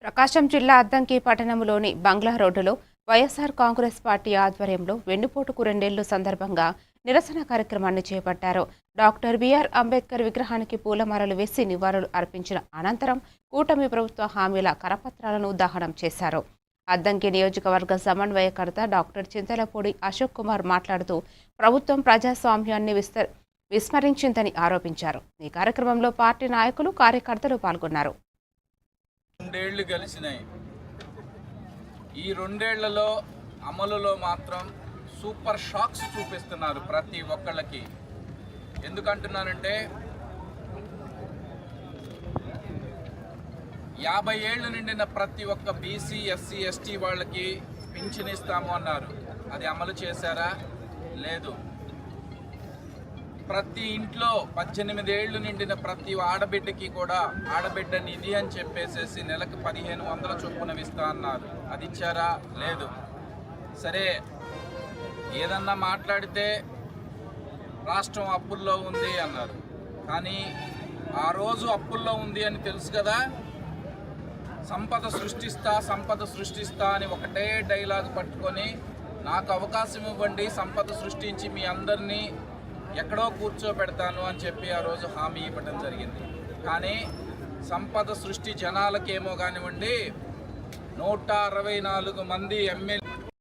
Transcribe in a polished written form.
ప్రకాశం జిల్లా అద్దంకి పట్టణంలోని బంగ్లా రోడ్డులో వైఎస్ఆర్ కాంగ్రెస్ పార్టీ ఆధ్వర్యంలో వెన్నుపోటుకు 2 ఏళ్ల సందర్భంగా నిరసన కార్యక్రమాన్ని చేపట్టారు. డాక్టర్ బిఆర్ అంబేద్కర్ విగ్రహానికి పూలమాలలు వేసి నివాళులు అర్పించిన అనంతరం కూటమి ప్రభుత్వ హామీల కరపత్రాలను దహనం చేశారు. అద్దంకి నియోజకవర్గ సమన్వయకర్త డాక్టర్ చింతలపూడి అశోక్ కుమార్ మాట్లాడుతూ ప్రభుత్వం ప్రజాస్వామ్యాన్ని విస్మరించిందని ఆరోపించారు. ఈ కార్యక్రమంలో పార్టీ నాయకులు, కార్యకర్తలు పాల్గొన్నారు. 2 ఏళ్లు గడిచినాయి. ఈ 2 ఏళ్లలో అమలులో మాత్రం సూపర్ షాక్స్ చూపిస్తున్నారు ప్రతి ఒక్కళ్ళకి. ఎందుకంటున్నానంటే 50 ఏళ్ళు నిండిన ప్రతి ఒక్క బీసీ, ఎస్సీ, ఎస్టీ వాళ్ళకి పింఛన్ ఇస్తాము అన్నారు. అది అమలు చేశారా? లేదు. ప్రతి ఇంట్లో 18 ఏళ్ళు నిండిన ప్రతి ఆడబిడ్డకి కూడా ఆడబిడ్డ నిధి అని చెప్పేసేసి నెలకు 1500 చొప్పున ఇస్తా అన్నారు. అది ఇచ్చారా? లేదు. సరే, ఏదన్నా మాట్లాడితే రాష్ట్రం అప్పుల్లో ఉంది అన్నారు. కానీ ఆ రోజు అప్పుల్లో ఉంది అని తెలుసు కదా. సంపద సృష్టిస్తా అని ఒకటే డైలాగ్ పట్టుకొని నాకు అవకాశం ఇవ్వండి, సంపద సృష్టించి మీ అందరినీ ఎక్కడో కూర్చోబెడతాను అని చెప్పి ఆ రోజు హామీ ఇవ్వడం జరిగింది. కానీ సంపద సృష్టి జనాలకేమో కానివ్వండి, 164 మంది ఎమ్మెల్యే